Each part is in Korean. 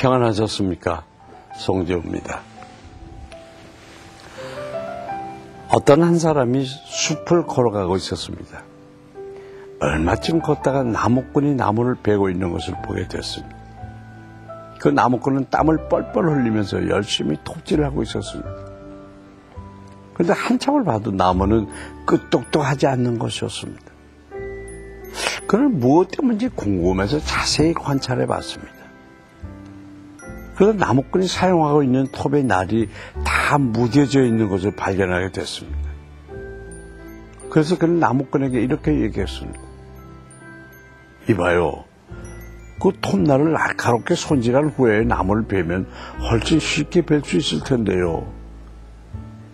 평안하셨습니까? 송재우입니다. 어떤 한 사람이 숲을 걸어가고 있었습니다. 얼마쯤 걷다가 나무꾼이 나무를 베고 있는 것을 보게 됐습니다. 그 나무꾼은 땀을 뻘뻘 흘리면서 열심히 톱질을 하고 있었습니다. 그런데 한참을 봐도 나무는 끄떡도 하지 않는 것이었습니다. 그는 무엇 때문인지 궁금해서 자세히 관찰해 봤습니다. 그러다 나무꾼이 사용하고 있는 톱의 날이 다 무뎌져 있는 것을 발견하게 됐습니다. 그래서 그는 나무꾼에게 이렇게 얘기했습니다. 이봐요, 그 톱날을 날카롭게 손질한 후에 나무를 베면 훨씬 쉽게 벨 수 있을 텐데요.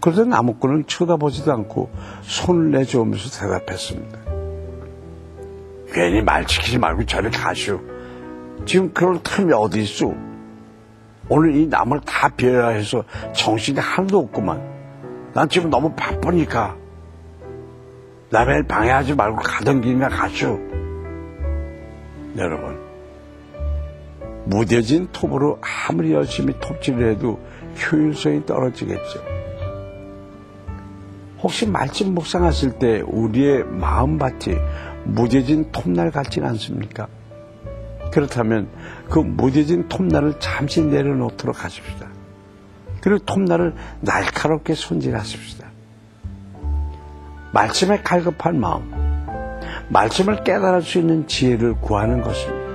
그래서 나무꾼은 쳐다보지도 않고 손을 내저으면서 대답했습니다. 괜히 말 시키지 말고 저리 가시오. 지금 그럴 틈이 어디 있어? 오늘 이 나무를 다 베어야 해서 정신이 하나도 없구만. 난 지금 너무 바쁘니까. 남의 방해하지 말고 가던 길이나 가시오. 여러분, 무뎌진 톱으로 아무리 열심히 톱질을 해도 효율성이 떨어지겠죠. 혹시 말씀 묵상하실 때 우리의 마음밭이 무뎌진 톱날 같지는 않습니까? 그렇다면 그 무뎌진 톱날을 잠시 내려놓도록 하십시다. 그리고 톱날을 날카롭게 손질하십시다. 말씀에 갈급한 마음, 말씀을 깨달을 수 있는 지혜를 구하는 것입니다.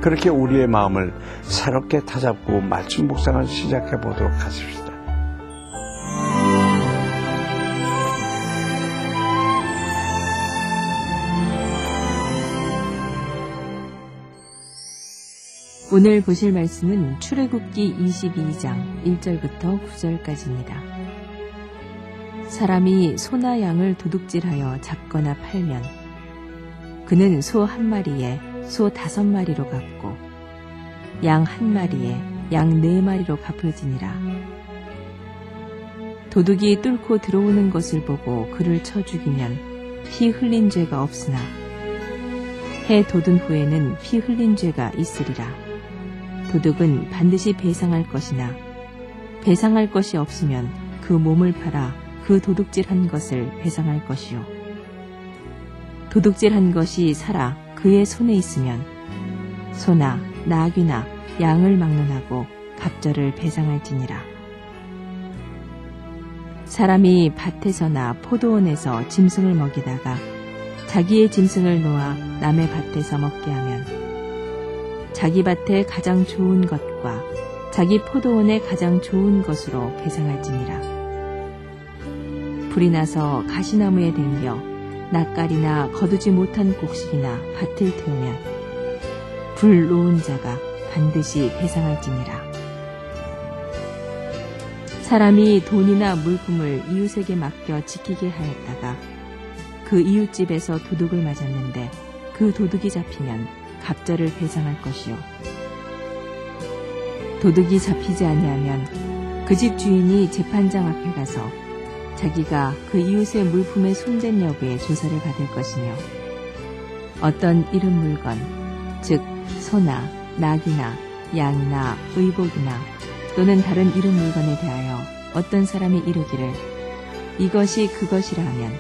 그렇게 우리의 마음을 새롭게 다잡고 말씀 묵상을 시작해 보도록 하십시다. 오늘 보실 말씀은 출애굽기 22장 1절부터 9절까지입니다. 사람이 소나 양을 도둑질하여 잡거나 팔면 그는 소 한 마리에 소 5마리로 갚고 양 한 마리에 양 4마리로 갚을지니라. 도둑이 뚫고 들어오는 것을 보고 그를 쳐 죽이면 피 흘린 죄가 없으나 해 돋은 후에는 피 흘린 죄가 있으리라. 도둑은 반드시 배상할 것이나 배상할 것이 없으면 그 몸을 팔아 그 도둑질한 것을 배상할 것이요. 도둑질한 것이 살아 그의 손에 있으면 소나 나귀나 양을 막론하고 갑절을 배상할지니라. 사람이 밭에서나 포도원에서 짐승을 먹이다가 자기의 짐승을 놓아 남의 밭에서 먹게 하면 자기 밭에 가장 좋은 것과 자기 포도원에 가장 좋은 것으로 배상할지니라. 불이 나서 가시나무에 댕겨 낯가리나 거두지 못한 곡식이나 밭을 태우면 불 놓은 자가 반드시 배상할지니라. 사람이 돈이나 물품을 이웃에게 맡겨 지키게 하였다가 그 이웃집에서 도둑을 맞았는데 그 도둑이 잡히면 갑절을 배상할 것이요. 도둑이 잡히지 아니하면 그 집 주인이 재판장 앞에 가서 자기가 그 이웃의 물품의 손댄 여부에 조사를 받을 것이며 어떤 잃은 물건, 즉 소나 나귀나 양이나 의복이나 또는 다른 잃은 물건에 대하여 어떤 사람이 이르기를 이것이 그것이라 하면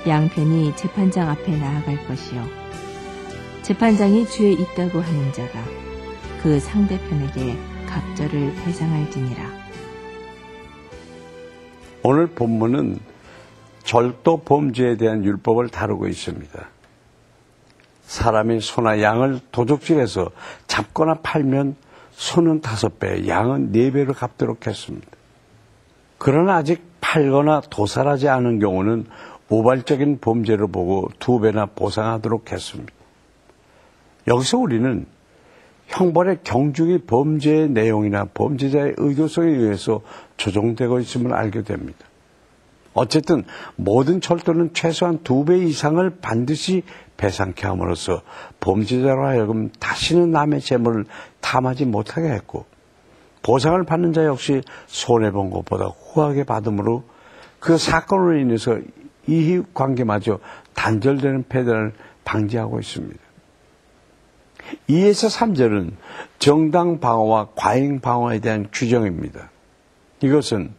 양편이 재판장 앞에 나아갈 것이요. 재판장이 죄 있다고 하는 자가 그 상대편에게 갑절을 배상할지니라. 오늘 본문은 절도 범죄에 대한 율법을 다루고 있습니다. 사람이 소나 양을 도둑질해서 잡거나 팔면 소는 5배, 양은 4배로 갚도록 했습니다. 그러나 아직 팔거나 도살하지 않은 경우는 우발적인 범죄로 보고 2배나 보상하도록 했습니다. 여기서 우리는 형벌의 경중이 범죄의 내용이나 범죄자의 의도성에 의해서 조정되고 있음을 알게 됩니다. 어쨌든 모든 절도는 최소한 2배 이상을 반드시 배상케 함으로써 범죄자로 하여금 다시는 남의 재물을 탐하지 못하게 했고 보상을 받는 자 역시 손해본 것보다 후하게 받음으로 그 사건으로 인해서 이익관계마저 단절되는 폐단을 방지하고 있습니다. 2에서 3절은 정당 방어와 과잉 방어에 대한 규정입니다. 이것은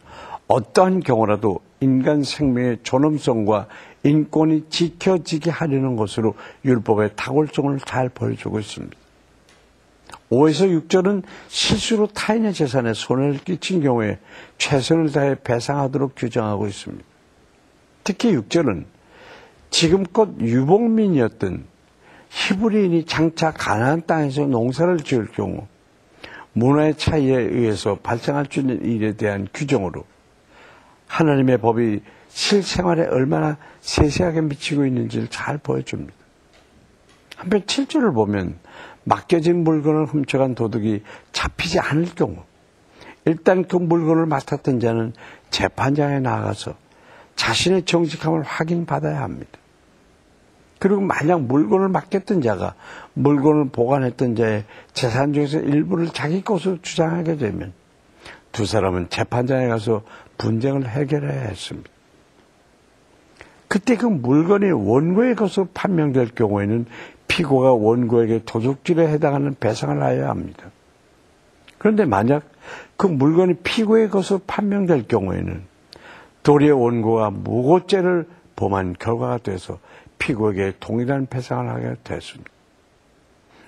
어떠한 경우라도 인간 생명의 존엄성과 인권이 지켜지게 하려는 것으로 율법의 탁월성을 잘 보여주고 있습니다. 5에서 6절은 실수로 타인의 재산에 손해를 끼친 경우에 최선을 다해 배상하도록 규정하고 있습니다. 특히 6절은 지금껏 유복민이었던 히브리인이 장차 가나안 땅에서 농사를 지을 경우 문화의 차이에 의해서 발생할 수 있는 일에 대한 규정으로 하나님의 법이 실생활에 얼마나 세세하게 미치고 있는지를 잘 보여줍니다. 한편 7절을 보면 맡겨진 물건을 훔쳐간 도둑이 잡히지 않을 경우 일단 그 물건을 맡았던 자는 재판장에 나가서 자신의 정직함을 확인받아야 합니다. 그리고 만약 물건을 맡겼던 자가 물건을 보관했던 자의 재산 중에서 일부를 자기 것으로 주장하게 되면 두 사람은 재판장에 가서 분쟁을 해결해야 했습니다. 그때 그 물건이 원고의 것으로 판명될 경우에는 피고가 원고에게 도둑질에 해당하는 배상을 하여야 합니다. 그런데 만약 그 물건이 피고의 것으로 판명될 경우에는 도리어 원고가 무고죄를 범한 결과가 돼서 피고에게 동일한 배상을 하게 됐습니다.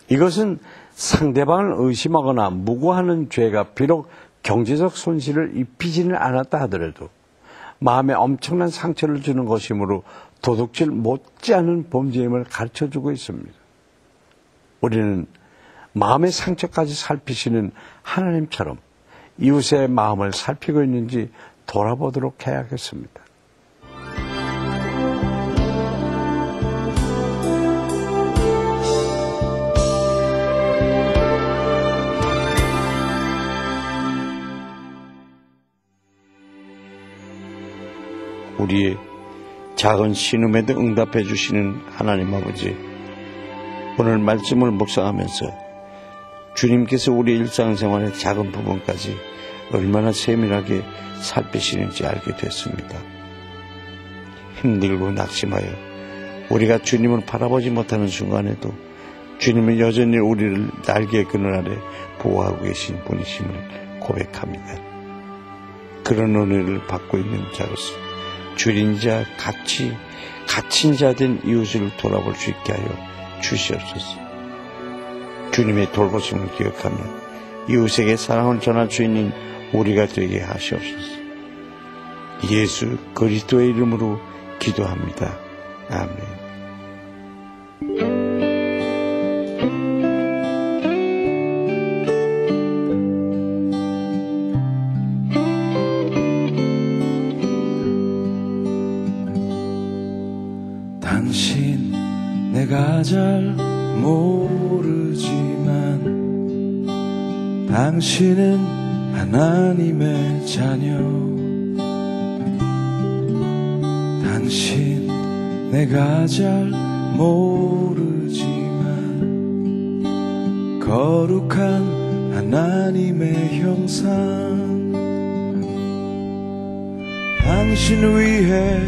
이것은 상대방을 의심하거나 무고하는 죄가 비록 경제적 손실을 입히지는 않았다 하더라도 마음에 엄청난 상처를 주는 것이므로 도둑질 못지않은 범죄임을 가르쳐주고 있습니다. 우리는 마음의 상처까지 살피시는 하나님처럼 이웃의 마음을 살피고 있는지 돌아보도록 해야겠습니다. 우리의 작은 신음에도 응답해 주시는 하나님 아버지, 오늘 말씀을 묵상하면서 주님께서 우리 일상생활의 작은 부분까지 얼마나 세밀하게 살피시는지 알게 됐습니다. 힘들고 낙심하여 우리가 주님을 바라보지 못하는 순간에도 주님은 여전히 우리를 날개의 그늘 아래 보호하고 계신 분이심을 고백합니다. 그런 은혜를 받고 있는 자로서 줄인 자, 갇힌 자 된 이웃을 돌아볼 수 있게 하여 주시옵소서. 주님의 돌보심을 기억하며 이웃에게 사랑을 전할 수 있는 우리가 되게 하시옵소서. 예수 그리스도의 이름으로 기도합니다. 아멘. 당신 내가 잘 모르지만 당신은 하나님의 자녀. 당신 내가 잘 모르지만 거룩한 하나님의 형상. 당신 위해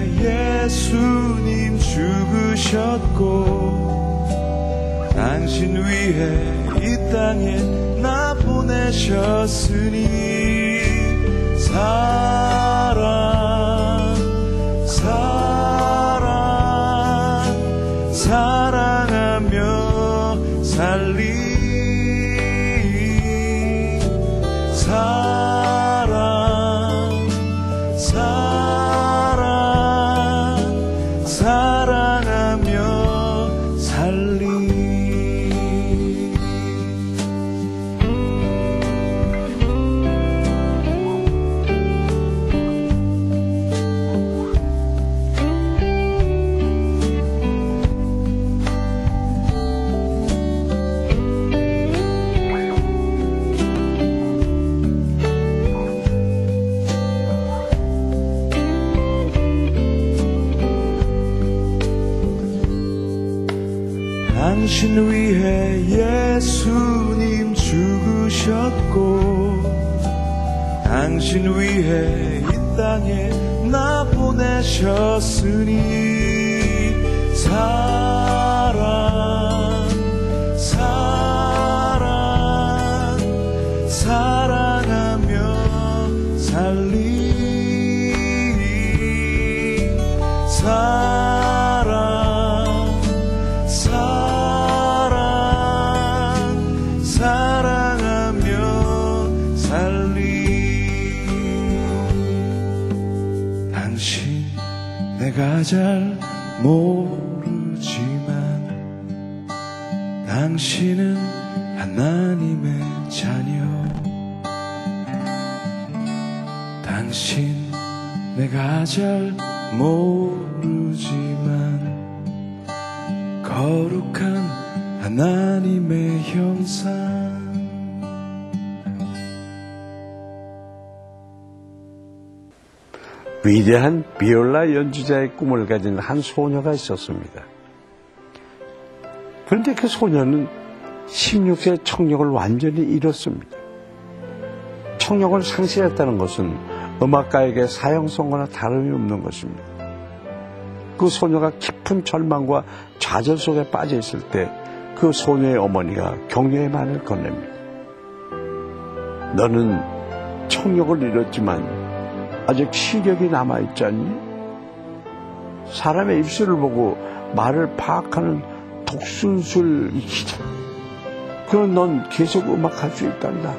예수님 죽으셨고 당신 위해 이 땅에 나 보내셨으니 사랑하며 살리 사랑하며 살리. 당신 위해 예수님 죽으셨고 당신 위해 이 땅에 나 보내셨으니 사랑 내가 잘 모르지만 당신은 하나님의 자녀. 당신 내가 잘 모르지만 거룩한 하나님의 형상. 위대한 비올라 연주자의 꿈을 가진 한 소녀가 있었습니다. 그런데 그 소녀는 16세 청력을 완전히 잃었습니다. 청력을 상실했다는 것은 음악가에게 사형선고나 다름이 없는 것입니다. 그 소녀가 깊은 절망과 좌절 속에 빠져 있을 때 그 소녀의 어머니가 격려의 말을 건넵니다. 너는 청력을 잃었지만 아직 시력이 남아있지 않니? 사람의 입술을 보고 말을 파악하는 독순술 익히자. 그럼 넌 계속 음악할 수 있단다.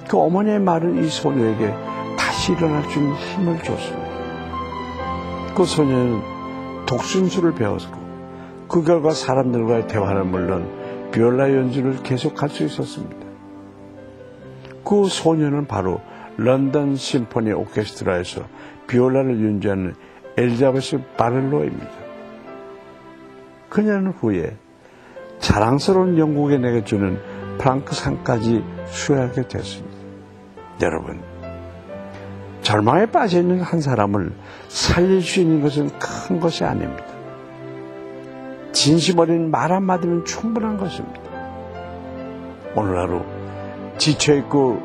그 어머니의 말은 이 소녀에게 다시 일어날 수 있는 힘을 줬습니다. 그 소녀는 독순술을 배웠고 그 결과 사람들과의 대화는 물론 비올라 연주를 계속할 수 있었습니다. 그 소녀는 바로 런던 심포니 오케스트라에서 비올라를 연주하는 엘리자베스 바렐로입니다. 그녀는 후에 자랑스러운 영국에 내게 주는 프랑크상까지 수여하게 됐습니다. 여러분, 절망에 빠져있는 한 사람을 살릴 수 있는 것은 큰 것이 아닙니다. 진심 어린 말 한마디면 충분한 것입니다. 오늘 하루 지쳐있고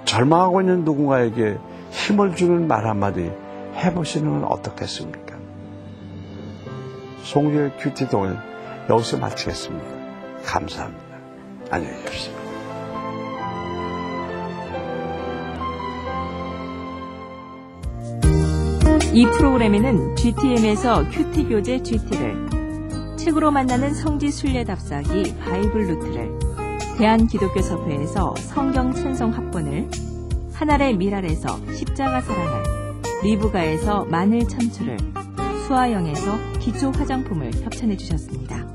절망하고 있는 누군가에게 힘을 주는 말 한마디 해보시는 건 어떻겠습니까? 송주의 큐티 동을 여기서 마치겠습니다. 감사합니다. 안녕히 계십시오. 이 프로그램에는 GTM에서 큐티 교재 GT를, 책으로 만나는 성지 순례 답사기 바이블 루트를, 대한기독교협회에서 성경 찬송 합본을, 하늘의 미랄에서 십자가 사랑을, 리브가에서 마늘 참추를, 수아영에서 기초 화장품을 협찬해 주셨습니다.